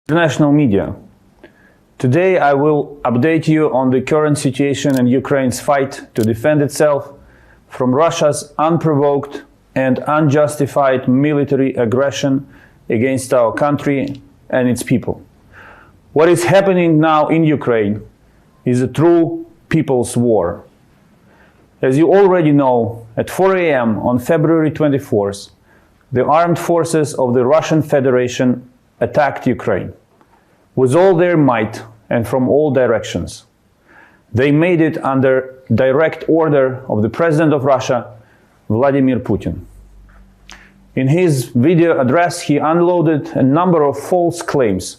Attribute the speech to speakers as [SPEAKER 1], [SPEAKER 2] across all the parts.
[SPEAKER 1] International media. Today I will update you on the current situation in Ukraine's fight to defend itself from Russia's unprovoked and unjustified military aggression against our country and its people. What is happening now in Ukraine is a true people's war. As you already know, at 4 a.m. on February 24th, the armed forces of the Russian Federation attacked Ukraine with all their might and from all directions. They made it under direct order of the President of Russia, Vladimir Putin. In his video address, he unloaded a number of false claims,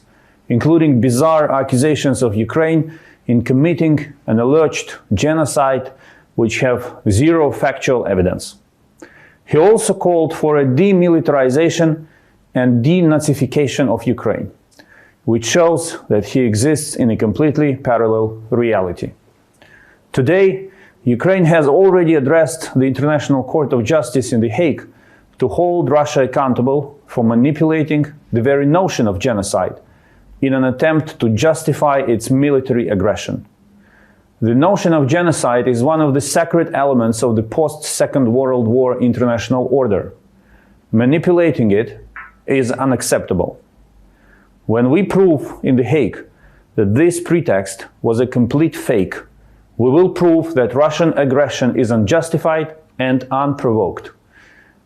[SPEAKER 1] including bizarre accusations of Ukraine in committing an alleged genocide which have zero factual evidence. He also called for a demilitarization and denazification of Ukraine, which shows that he exists in a completely parallel reality. Today, Ukraine has already addressed the International Court of Justice in The Hague to hold Russia accountable for manipulating the very notion of genocide in an attempt to justify its military aggression. The notion of genocide is one of the sacred elements of the post-Second World War international order. Manipulating it is unacceptable. When we prove in The Hague that this pretext was a complete fake, we will prove that Russian aggression is unjustified and unprovoked.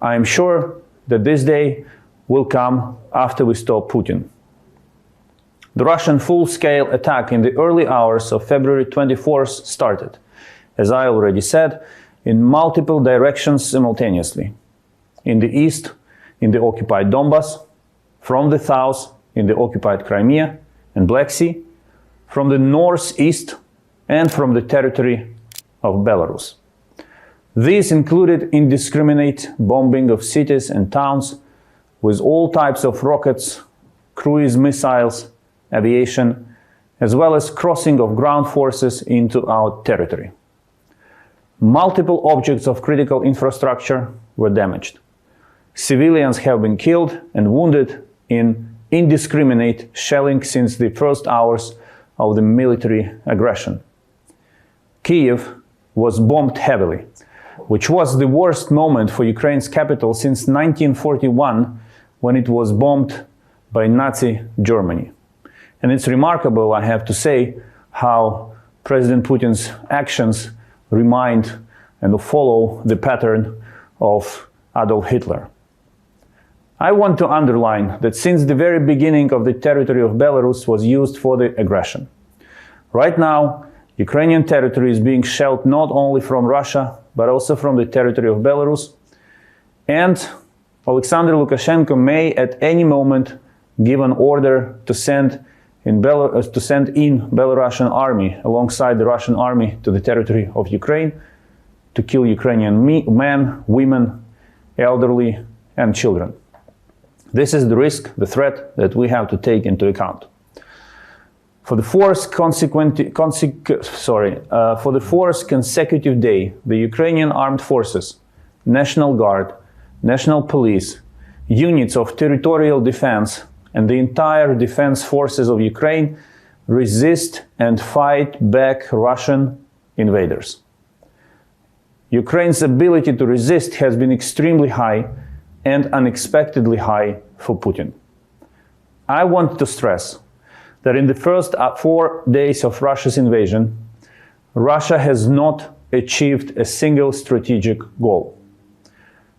[SPEAKER 1] I am sure that this day will come after we stop Putin. The Russian full-scale attack in the early hours of February 24th started, as I already said, in multiple directions simultaneously. In the east, in the occupied Donbas, from the south, in the occupied Crimea and Black Sea, from the northeast, and from the territory of Belarus. These included indiscriminate bombing of cities and towns with all types of rockets, cruise missiles, aviation, as well as crossing of ground forces into our territory. Multiple objects of critical infrastructure were damaged. Civilians have been killed and wounded in indiscriminate shelling since the first hours of the military aggression. Kiev was bombed heavily, which was the worst moment for Ukraine's capital since 1941, when it was bombed by Nazi Germany. And it's remarkable, I have to say, how President Putin's actions remind and follow the pattern of Adolf Hitler. I want to underline that since the very beginning of the territory of Belarus was used for the aggression. Right now, Ukrainian territory is being shelled not only from Russia, but also from the territory of Belarus. And Alexander Lukashenko may at any moment give an order to send in Belarusian army alongside the Russian army to the territory of Ukraine to kill Ukrainian men, women, elderly, and children. This is the risk, the threat that we have to take into account. For the fourth consecutive day, the Ukrainian armed forces, National Guard, National Police, units of territorial defense, and the entire defense forces of Ukraine resist and fight back Russian invaders. Ukraine's ability to resist has been extremely high and unexpectedly high for Putin. I want to stress that in the first 4 days of Russia's invasion, Russia has not achieved a single strategic goal.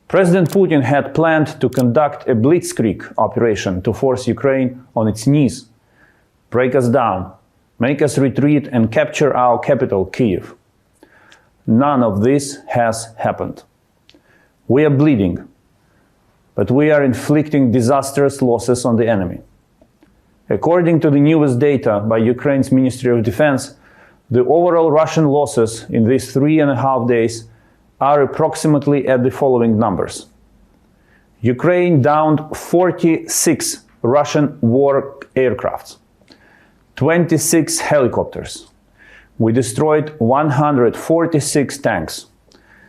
[SPEAKER 1] President Putin had planned to conduct a blitzkrieg operation to force Ukraine on its knees, break us down, make us retreat and capture our capital, Kyiv. None of this has happened. We are bleeding, but we are inflicting disastrous losses on the enemy. According to the newest data by Ukraine's Ministry of Defense, the overall Russian losses in these 3.5 days are approximately at the following numbers. Ukraine downed 46 Russian war aircrafts, 26 helicopters. We destroyed 146 tanks,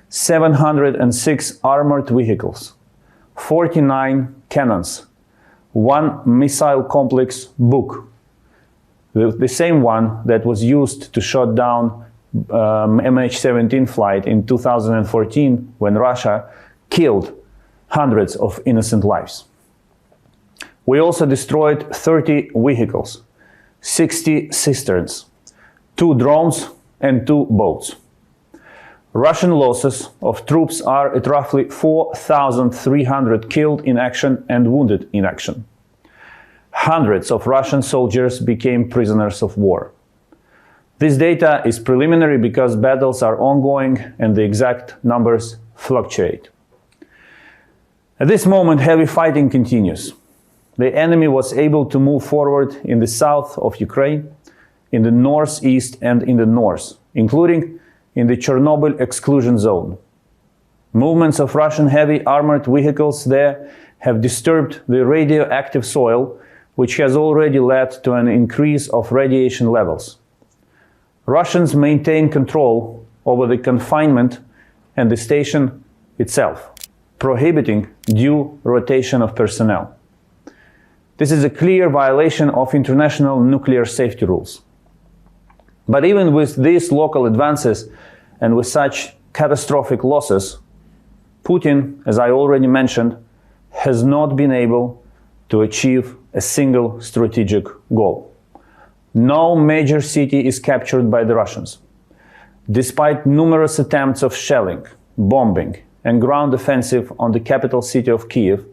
[SPEAKER 1] 706 armored vehicles, 49 cannons, one missile complex book, the same one that was used to shut down MH17 flight in 2014 when Russia killed hundreds of innocent lives. We also destroyed 30 vehicles, 60 cisterns, 2 drones and 2 boats. Russian losses of troops are at roughly 4,300 killed in action and wounded in action. Hundreds of Russian soldiers became prisoners of war. This data is preliminary because battles are ongoing and the exact numbers fluctuate. At this moment, heavy fighting continues. The enemy was able to move forward in the south of Ukraine, in the northeast and in the north, including in the Chernobyl exclusion zone. Movements of Russian heavy armored vehicles there have disturbed the radioactive soil, which has already led to an increase of radiation levels. Russians maintain control over the confinement and the station itself, prohibiting due rotation of personnel. This is a clear violation of international nuclear safety rules. But even with these local advances and with such catastrophic losses, Putin, as I already mentioned, has not been able to achieve a single strategic goal. No major city is captured by the Russians. Despite numerous attempts of shelling, bombing, and ground offensive on the capital city of Kiev,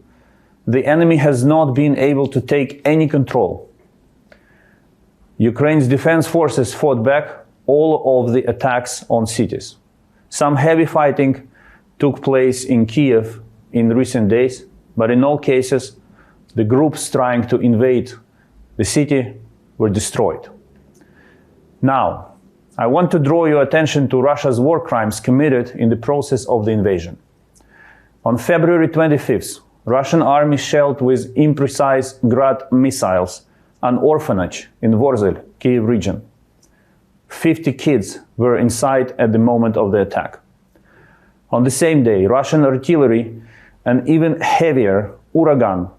[SPEAKER 1] the enemy has not been able to take any control. Ukraine's defense forces fought back all of the attacks on cities. Some heavy fighting took place in Kiev in recent days, but in all cases, the groups trying to invade the city were destroyed. Now, I want to draw your attention to Russia's war crimes committed in the process of the invasion. On February 25th, Russian army shelled with imprecise Grad missiles an orphanage in Vorzel, Kiev region. 50 kids were inside at the moment of the attack. On the same day, Russian artillery and even heavier Uragan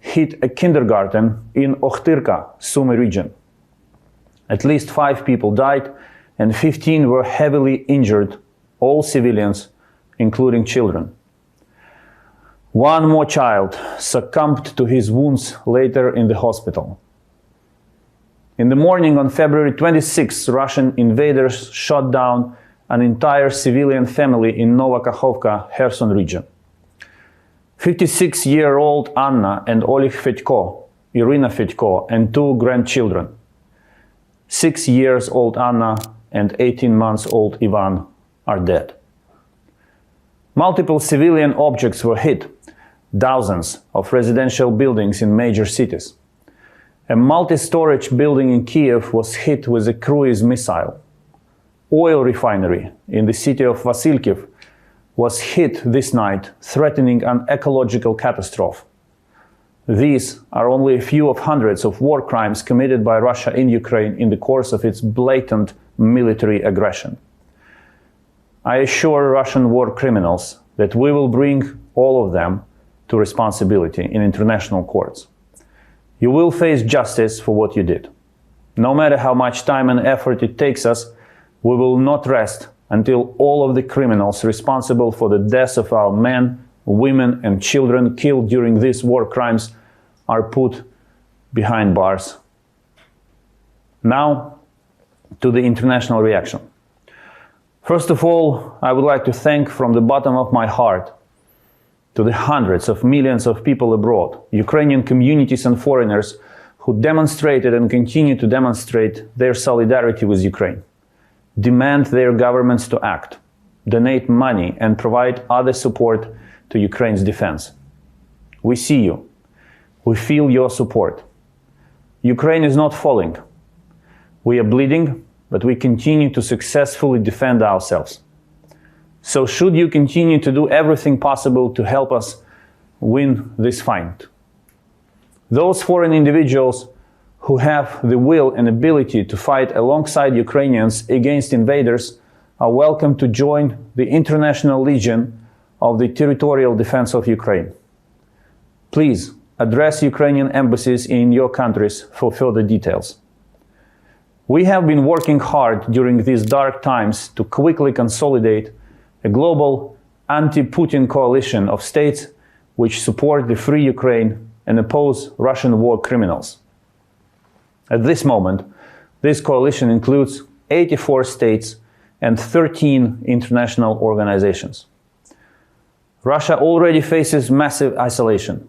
[SPEAKER 1] hit a kindergarten in Ochtyrka, Sumy region. At least 5 people died and 15 were heavily injured, all civilians, including children. One more child succumbed to his wounds later in the hospital. In the morning on February 26, Russian invaders shot down an entire civilian family in Novakakhovka, Kherson region. 56-year-old Anna and Oleg Fedько, Irina Fedьko, and 2 grandchildren. 6-year-old Anna and 18-month-old Ivan are dead. Multiple civilian objects were hit, dozens of residential buildings in major cities. A multi-storage building in Kiev was hit with a cruise missile. Oil refinery in the city of Vasilkiv was hit this night, threatening an ecological catastrophe. These are only a few of hundreds of war crimes committed by Russia in Ukraine in the course of its blatant military aggression. I assure Russian war criminals that we will bring all of them to responsibility in international courts. You will face justice for what you did. No matter how much time and effort it takes us, we will not rest until all of the criminals responsible for the deaths of our men, women and children killed during these war crimes are put behind bars. Now, to the international reaction. First of all, I would like to thank from the bottom of my heart to the hundreds of millions of people abroad, Ukrainian communities and foreigners who demonstrated and continue to demonstrate their solidarity with Ukraine, demand their governments to act, donate money and provide other support to Ukraine's defense. We see you. We feel your support. Ukraine is not falling. We are bleeding, but we continue to successfully defend ourselves. So should you continue to do everything possible to help us win this fight. Those foreign individuals who have the will and ability to fight alongside Ukrainians against invaders are welcome to join the International Legion of the Territorial Defense of Ukraine. Please address Ukrainian embassies in your countries for further details. We have been working hard during these dark times to quickly consolidate a global anti-Putin coalition of states which support the free Ukraine and oppose Russian war criminals. At this moment, this coalition includes 84 states and 13 international organizations. Russia already faces massive isolation.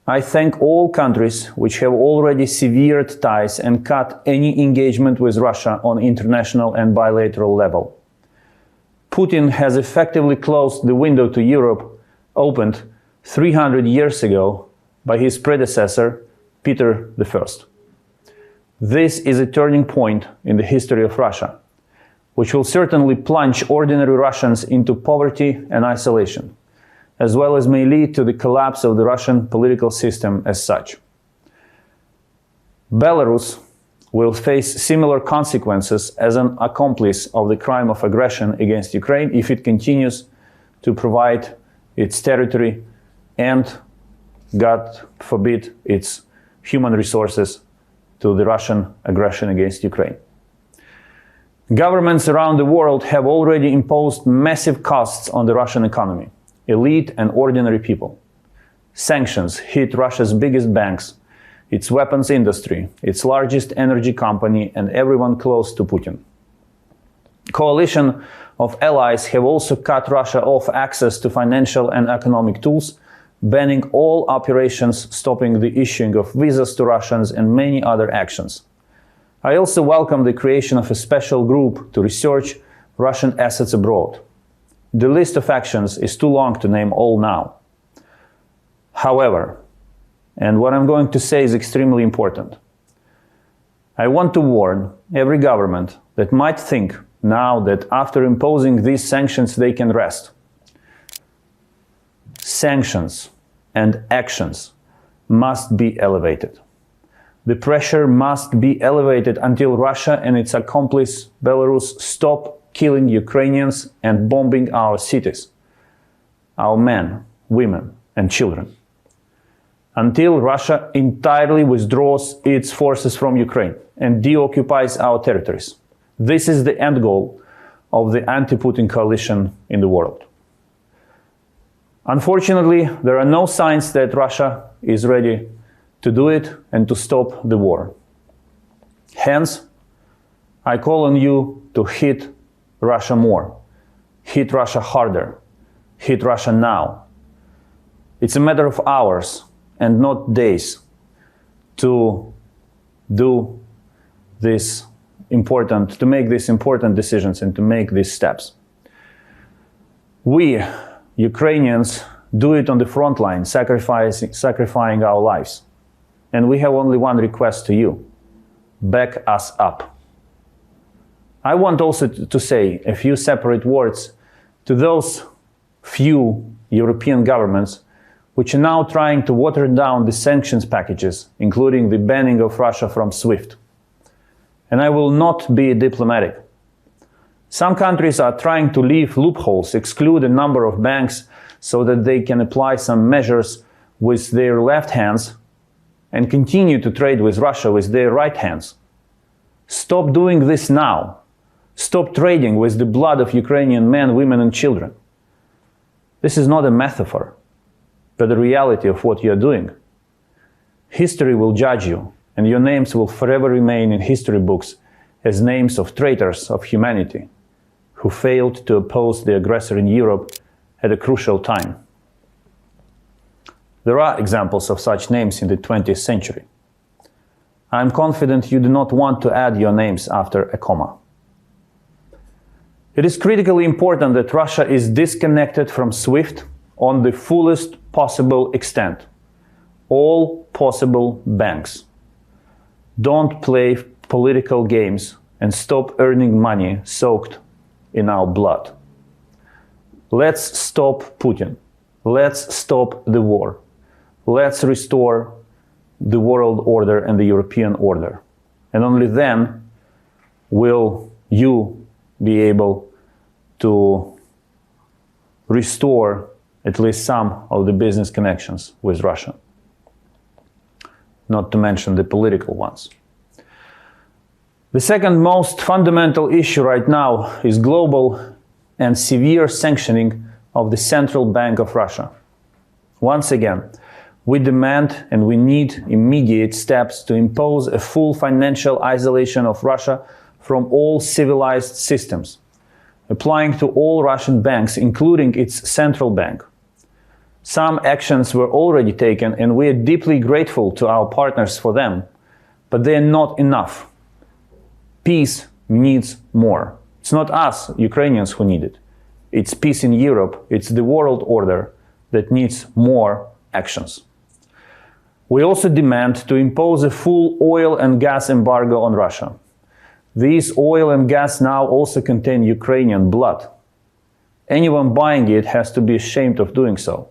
[SPEAKER 1] I thank all countries which have already severed ties and cut any engagement with Russia on international and bilateral level. Putin has effectively closed the window to Europe, opened 300 years ago by his predecessor, Peter I. This is a turning point in the history of Russia, which will certainly plunge ordinary Russians into poverty and isolation, as well as may lead to the collapse of the Russian political system as such. Belarus will face similar consequences as an accomplice of the crime of aggression against Ukraine if it continues to provide its territory and, God forbid, its human resources to the Russian aggression against Ukraine. Governments around the world have already imposed massive costs on the Russian economy, elite and ordinary people. Sanctions hit Russia's biggest banks, its weapons industry, its largest energy company, and everyone close to Putin. Coalition of allies have also cut Russia off access to financial and economic tools, banning all operations, stopping the issuing of visas to Russians, and many other actions. I also welcome the creation of a special group to research Russian assets abroad. The list of actions is too long to name all now. However, and what I'm going to say is extremely important, I want to warn every government that might think now that after imposing these sanctions they can rest. Sanctions and actions must be elevated. The pressure must be elevated until Russia and its accomplice Belarus stop killing Ukrainians and bombing our cities, our men, women, and children. Until Russia entirely withdraws its forces from Ukraine and deoccupies our territories. This is the end goal of the anti-Putin coalition in the world. Unfortunately, there are no signs that Russia is ready to do it and to stop the war. Hence, I call on you to hit Russia more, hit Russia harder, hit Russia now. It's a matter of hours and not days to do this important, to make these important decisions and to make these steps. We, Ukrainians, do it on the front line, sacrificing our lives. And we have only one request to you: back us up. I want also to say a few separate words to those few European governments which are now trying to water down the sanctions packages, including the banning of Russia from SWIFT. And I will not be diplomatic. Some countries are trying to leave loopholes, exclude a number of banks so that they can apply some measures with their left hands and continue to trade with Russia with their right hands. Stop doing this now. Stop trading with the blood of Ukrainian men, women, and children. This is not a metaphor, but the reality of what you are doing. History will judge you, and your names will forever remain in history books as names of traitors of humanity who failed to oppose the aggressor in Europe at a crucial time. There are examples of such names in the 20th century. I am confident you do not want to add your names after a comma. It is critically important that Russia is disconnected from SWIFT on the fullest possible extent. All possible banks. Don't play political games and stop earning money soaked in our blood. Let's stop Putin. Let's stop the war. Let's restore the world order and the European order. And only then will you be able to restore at least some of the business connections with Russia. not to mention the political ones. The second most fundamental issue right now is global and severe sanctioning of the Central Bank of Russia. Once again, we demand and we need immediate steps to impose a full financial isolation of Russia from all civilized systems, applying to all Russian banks, including its central bank. Some actions were already taken, and we are deeply grateful to our partners for them, but they are not enough. Peace needs more. It's not us, Ukrainians, who need it. It's peace in Europe, it's the world order that needs more actions. We also demand to impose a full oil and gas embargo on Russia. These oil and gas now also contain Ukrainian blood. Anyone buying it has to be ashamed of doing so.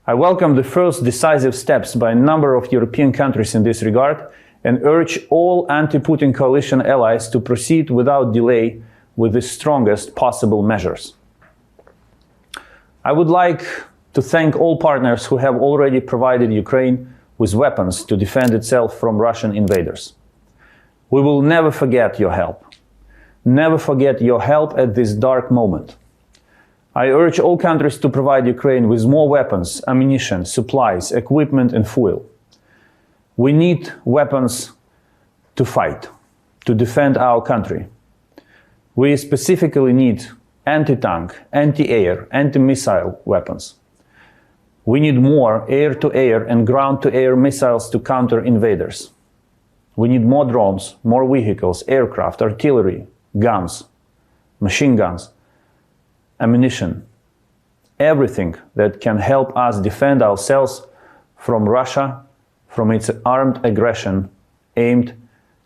[SPEAKER 1] I welcome the first decisive steps by a number of European countries in this regard and urge all anti-Putin coalition allies to proceed without delay with the strongest possible measures. I would like to thank all partners who have already provided Ukraine with weapons to defend itself from Russian invaders. We will never forget your help. Never forget your help at this dark moment. I urge all countries to provide Ukraine with more weapons, ammunition, supplies, equipment and fuel. We need weapons to fight, to defend our country. We specifically need anti-tank, anti-air, anti-missile weapons. We need more air-to-air and ground-to-air missiles to counter invaders. We need more drones, more vehicles, aircraft, artillery, guns, machine guns, ammunition, everything that can help us defend ourselves from Russia, from its armed aggression aimed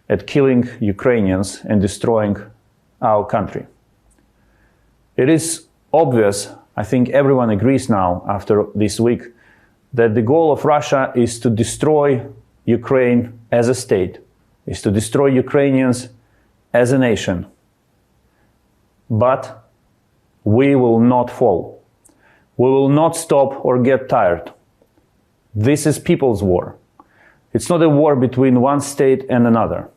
[SPEAKER 1] at killing Ukrainians and destroying our country. It is obvious, I think everyone agrees now after this week, that the goal of Russia is to destroy Ukraine as a state, is to destroy Ukrainians as a nation. But we will not fall. We will not stop or get tired. This is people's war. It's not a war between one state and another.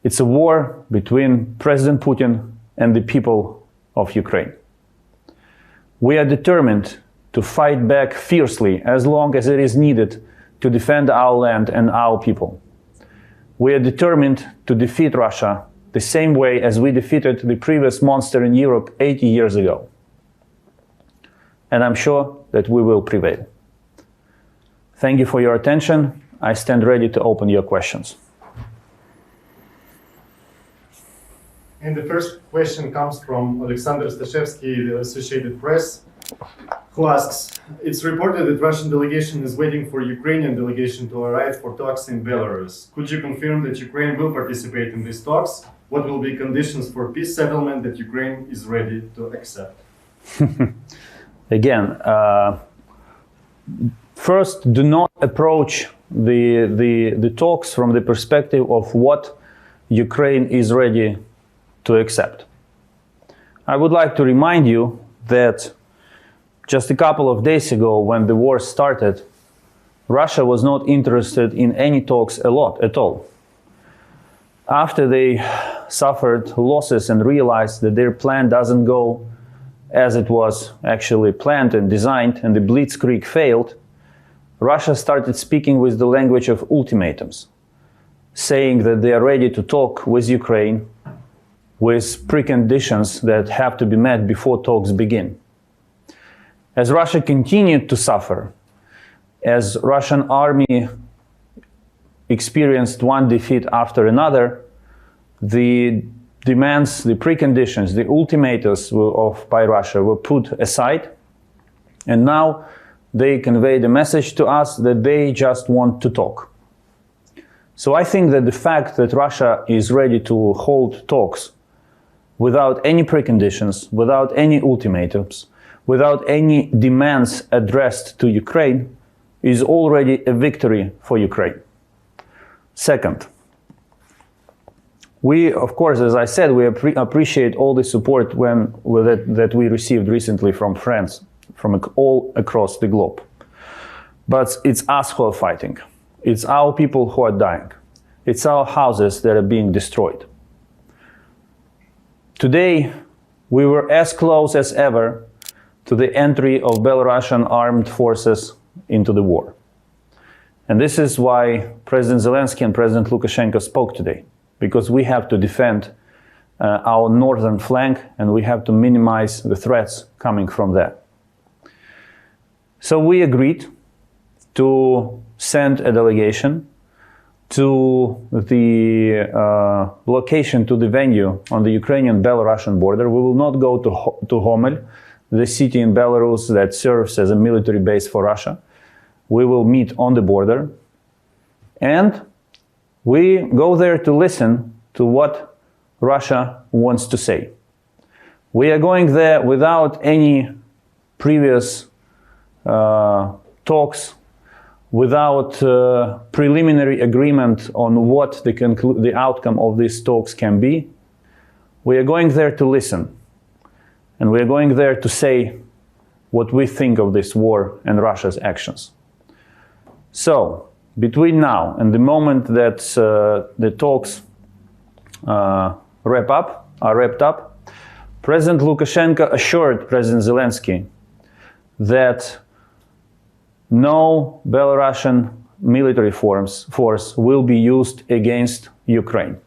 [SPEAKER 1] It's a war between President Putin and the people of Ukraine. We are determined to fight back fiercely as long as it is needed to defend our land and our people. We are determined to defeat Russia the same way as we defeated the previous monster in Europe 80 years ago. And I'm sure that we will prevail. Thank you for your attention. I stand ready to open your questions.
[SPEAKER 2] And the first question comes from Alexander Stashevsky, the Associated Press, who asks, it's reported that Russian delegation is waiting for Ukrainian delegation to arrive for talks in Belarus. Could you confirm that Ukraine will participate in these talks? What will be conditions for peace settlement that Ukraine is ready to accept?
[SPEAKER 1] Again, first, do not approach the talks from the perspective of what Ukraine is ready to accept. I would like to remind you that just a couple of days ago, when the war started, Russia was not interested in any talks at all. After they suffered losses and realized that their plan doesn't go as it was actually planned and designed, and the Blitzkrieg failed, Russia started speaking with the language of ultimatums, saying that they are ready to talk with Ukraine with preconditions that have to be met before talks begin. As Russia continued to suffer, as Russian army experienced one defeat after another, the demands, the preconditions, the ultimatums by Russia were put aside, and now they convey the message to us that they just want to talk. So I think that the fact that Russia is ready to hold talks without any preconditions, without any ultimatums, without any demands addressed to Ukraine, is already a victory for Ukraine. Second, we, of course, as I said, we appreciate all the support that we received recently from friends from all across the globe. But it's us who are fighting. It's our people who are dying. It's our houses that are being destroyed. Today, we were as close as ever to the entry of Belarusian armed forces into the war. And this is why President Zelensky and President Lukashenko spoke today, because we have to defend our northern flank and we have to minimize the threats coming from there. So we agreed to send a delegation to the location, to the venue on the Ukrainian-Belarusian border. We will not go to Homel, the city in Belarus that serves as a military base for Russia. We will meet on the border, and we go there to listen to what Russia wants to say. We are going there without any previous talks, without preliminary agreement on what the outcome of these talks can be. We are going there to listen, and we are going there to say what we think of this war and Russia's actions. So, between now and the moment that the talks are wrapped up, President Lukashenko assured President Zelensky that no Belarusian military force will be used against Ukraine.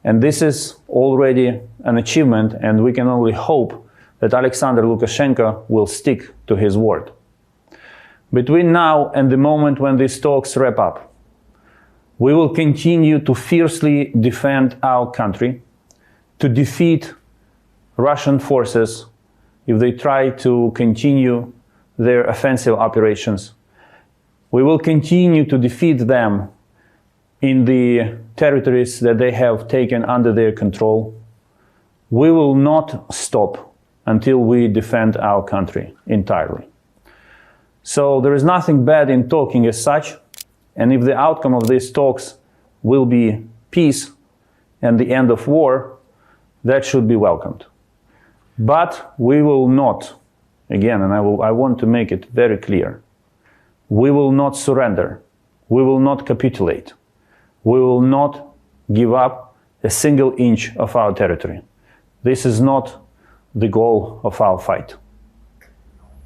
[SPEAKER 1] And this is already an achievement, and we can only hope that Alexander Lukashenko will stick to his word. Between now and the moment when these talks wrap up, we will continue to fiercely defend our country, to defeat Russian forces if they try to continue their offensive operations. We will continue to defeat them in the territories that they have taken under their control. We will not stop until we defend our country entirely. So there is nothing bad in talking as such, and if the outcome of these talks will be peace and the end of war, that should be welcomed. But we will not, again, and I want to make it very clear, we will not surrender, we will not capitulate, we will not give up a single inch of our territory. This is not the goal of our fight.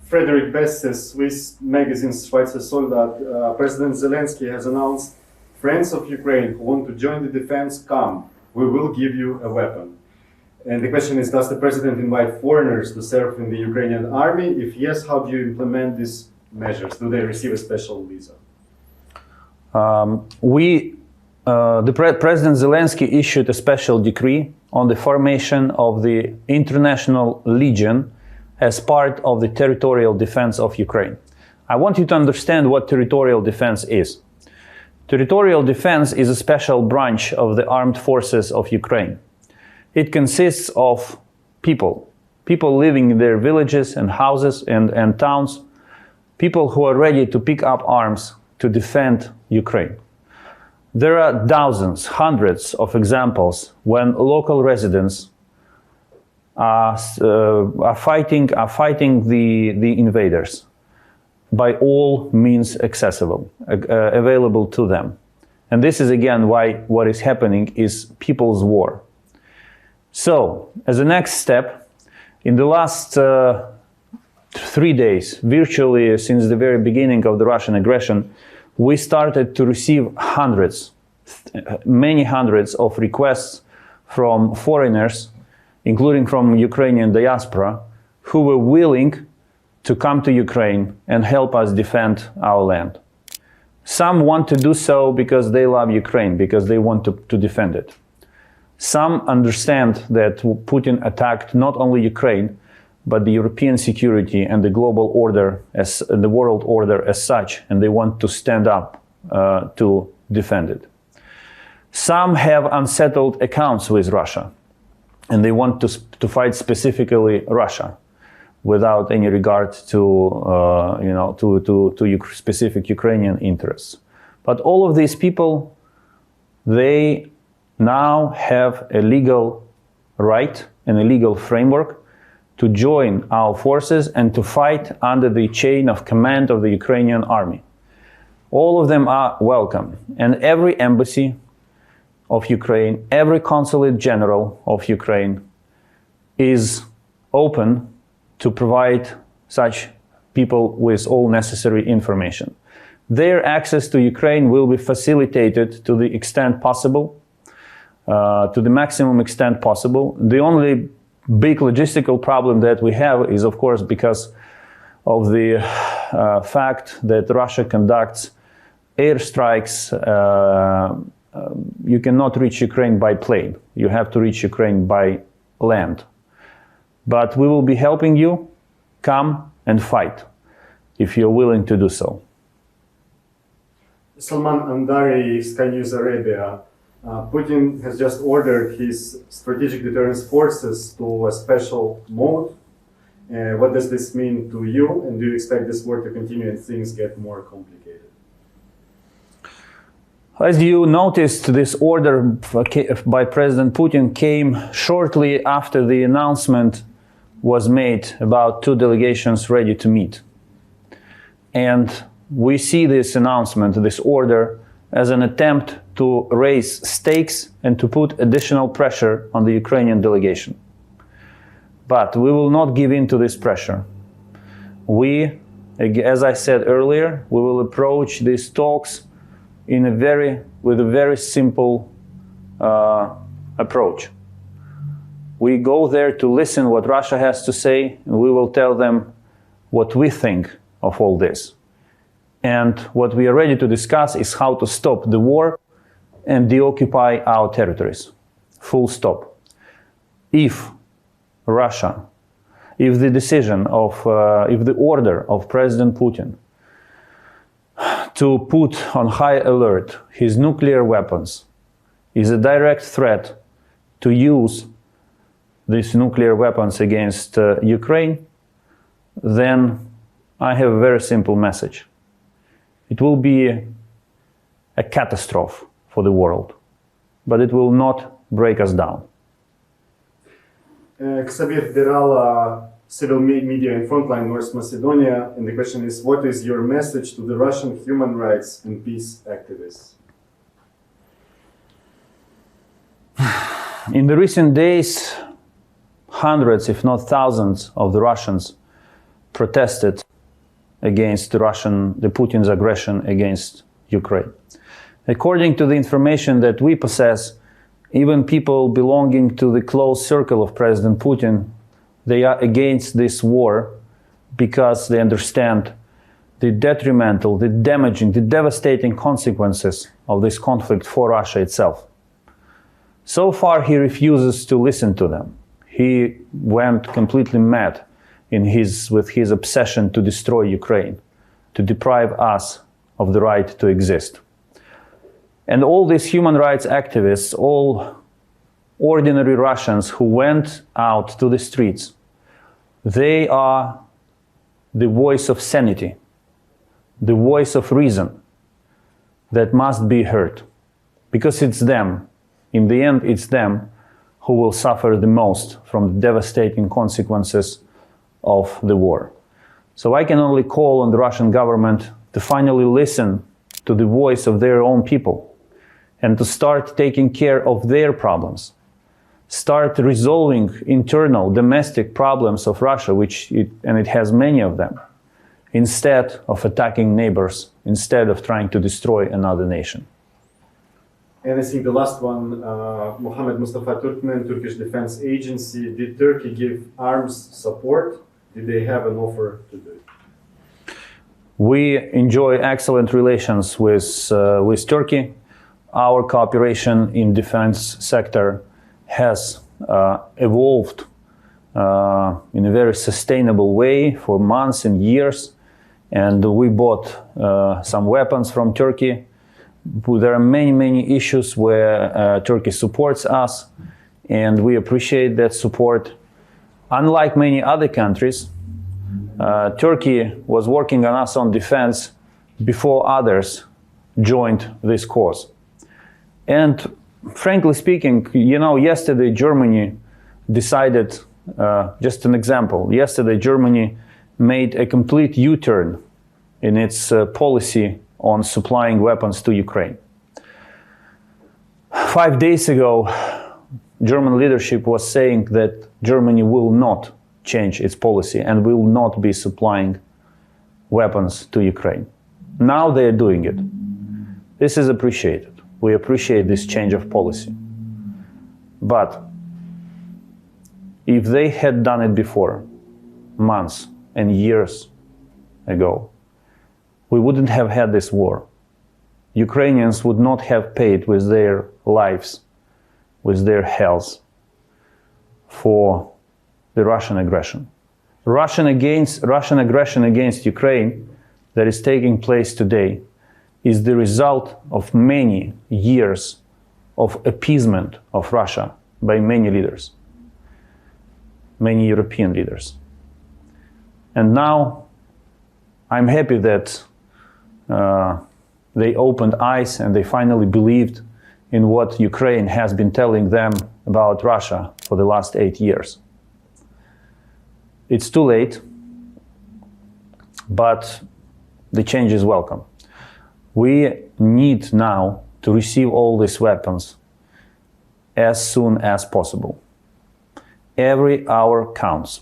[SPEAKER 2] Frederick Best says, Swiss magazine Schweizer Soldat, President Zelensky has announced, friends of Ukraine who want to join the defense, come, we will give you a weapon. And the question is, does the president invite foreigners to serve in the Ukrainian army? If yes, how do you implement these measures? Do they receive a special visa?
[SPEAKER 1] President Zelensky issued a special decree on the formation of the International Legion as part of the territorial defense of Ukraine. I want you to understand what territorial defense is. Territorial defense is a special branch of the armed forces of Ukraine. It consists of people living in their villages and houses and towns, people who are ready to pick up arms to defend Ukraine. There are dozens, hundreds of examples when local residents are fighting the invaders by all means available to them. And this is again why what is happening is people's war. So, as a next step, in the last 3 days, virtually since the very beginning of the Russian aggression, we started to receive many hundreds of requests from foreigners, including from Ukrainian diaspora, who were willing to come to Ukraine and help us defend our land. Some want to do so because they love Ukraine, because they want to defend it. Some understand that Putin attacked not only Ukraine, but the European security and the global order, the world order as such, and they want to stand up to defend it. Some have unsettled accounts with Russia, and they want to fight specifically Russia, without any regard to specific Ukrainian interests. But all of these people, they now have a legal right and a legal framework to join our forces and to fight under the chain of command of the Ukrainian army. All of them are welcome. And every embassy of Ukraine, every consulate general of Ukraine is open to provide such people with all necessary information. Their access to Ukraine will be facilitated to the extent possible, to the maximum extent possible. The only big logistical problem that we have is, of course, because of the fact that Russia conducts airstrikes. You cannot reach Ukraine by plane. You have to reach Ukraine by land. But we will be helping you. Come and fight if you're willing to do so.
[SPEAKER 2] Salman Andari, Sky News Arabia. Putin has just ordered his strategic deterrence forces to a special mode. What does this mean to you, and do you expect this war to continue and things get more complicated?
[SPEAKER 1] As you noticed, this order by President Putin came shortly after the announcement was made about 2 delegations ready to meet. And we see this announcement, this order, as an attempt to raise stakes and to put additional pressure on the Ukrainian delegation. But we will not give in to this pressure. We, as I said earlier, we will approach these talks with a very simple approach. We go there to listen what Russia has to say, and we will tell them what we think of all this. And what we are ready to discuss is how to stop the war and deoccupy our territories. Full stop. If the decision of, if the order of President Putin to put on high alert his nuclear weapons is a direct threat to use these nuclear weapons against Ukraine, then I have a very simple message. It will be a catastrophe for the world, but it will not break us down.
[SPEAKER 2] Xavier Derala, civil media in Frontline, North Macedonia, and the question is, what is your message to the Russian human rights and peace activists?
[SPEAKER 1] In the recent days, hundreds, if not thousands, of the Russians protested against the Putin's aggression against Ukraine. According to the information that we possess, even people belonging to the close circle of President Putin, they are against this war because they understand the detrimental, the damaging, the devastating consequences of this conflict for Russia itself. So far, he refuses to listen to them. He went completely mad with his obsession to destroy Ukraine, to deprive us of the right to exist. And all these human rights activists, all ordinary Russians who went out to the streets, they are the voice of sanity, the voice of reason that must be heard. Because it's them, in the end, it's them who will suffer the most from the devastating consequences of the war. So I can only call on the Russian government to finally listen to the voice of their own people and to start taking care of their problems. Start resolving internal domestic problems of Russia, and it has many of them, instead of attacking neighbors, instead of trying to destroy another nation.
[SPEAKER 2] And I think the last one, Mohammed Mustafa Turkmen, Turkish Defense Agency. Did Turkey give arms support? Did they have an offer to do it?
[SPEAKER 1] We enjoy excellent relations with Turkey. Our cooperation in defense sector has evolved in a very sustainable way for months and years. And we bought some weapons from Turkey. There are many, many issues where Turkey supports us, and we appreciate that support. Unlike many other countries, Turkey was working on us on defense before others joined this cause. And frankly speaking, yesterday Germany decided, just an example, yesterday Germany made a complete U-turn in its policy on supplying weapons to Ukraine. 5 days ago, German leadership was saying that Germany will not change its policy and will not be supplying weapons to Ukraine. Now they are doing it. This is appreciated. We appreciate this change of policy. But if they had done it before, months and years ago, we wouldn't have had this war. Ukrainians would not have paid with their lives, with their health, for the Russian aggression. Russian aggression against Ukraine that is taking place today is the result of many years of appeasement of Russia by many leaders, many European leaders. And now I'm happy that they opened eyes and they finally believed in what Ukraine has been telling them about Russia for the last 8 years. It's too late, but the change is welcome. We need now to receive all these weapons as soon as possible. Every hour counts.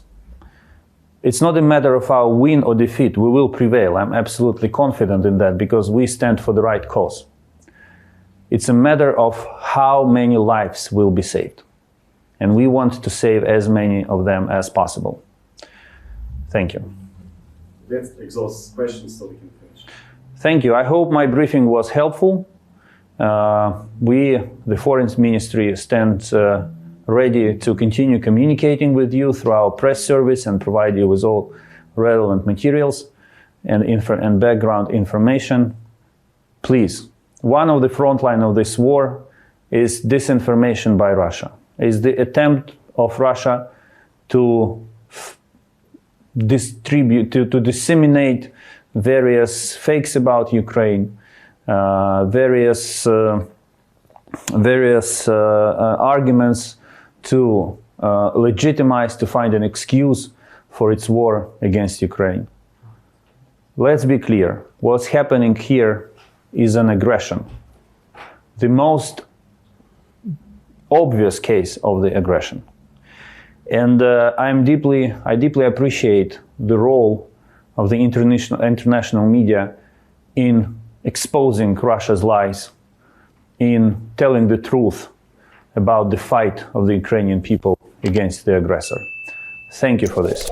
[SPEAKER 1] It's not a matter of our win or defeat. We will prevail. I'm absolutely confident in that because we stand for the right cause. It's a matter of how many lives will be saved. And we want to save as many of them as possible. Thank you.
[SPEAKER 2] That exhausts questions, so we can finish.
[SPEAKER 1] Thank you. I hope my briefing was helpful. We, the Foreign Ministry, stand ready to continue communicating with you through our press service and provide you with all relevant materials and background information. Please, one of the front line of this war is disinformation by Russia. Is the attempt of Russia to disseminate various fakes about Ukraine, various arguments to legitimize, to find an excuse for its war against Ukraine. Let's be clear, what's happening here is an aggression. The most obvious case of the aggression. And I deeply appreciate the role of the international media in exposing Russia's lies, in telling the truth about the fight of the Ukrainian people against the aggressor. Thank you for this.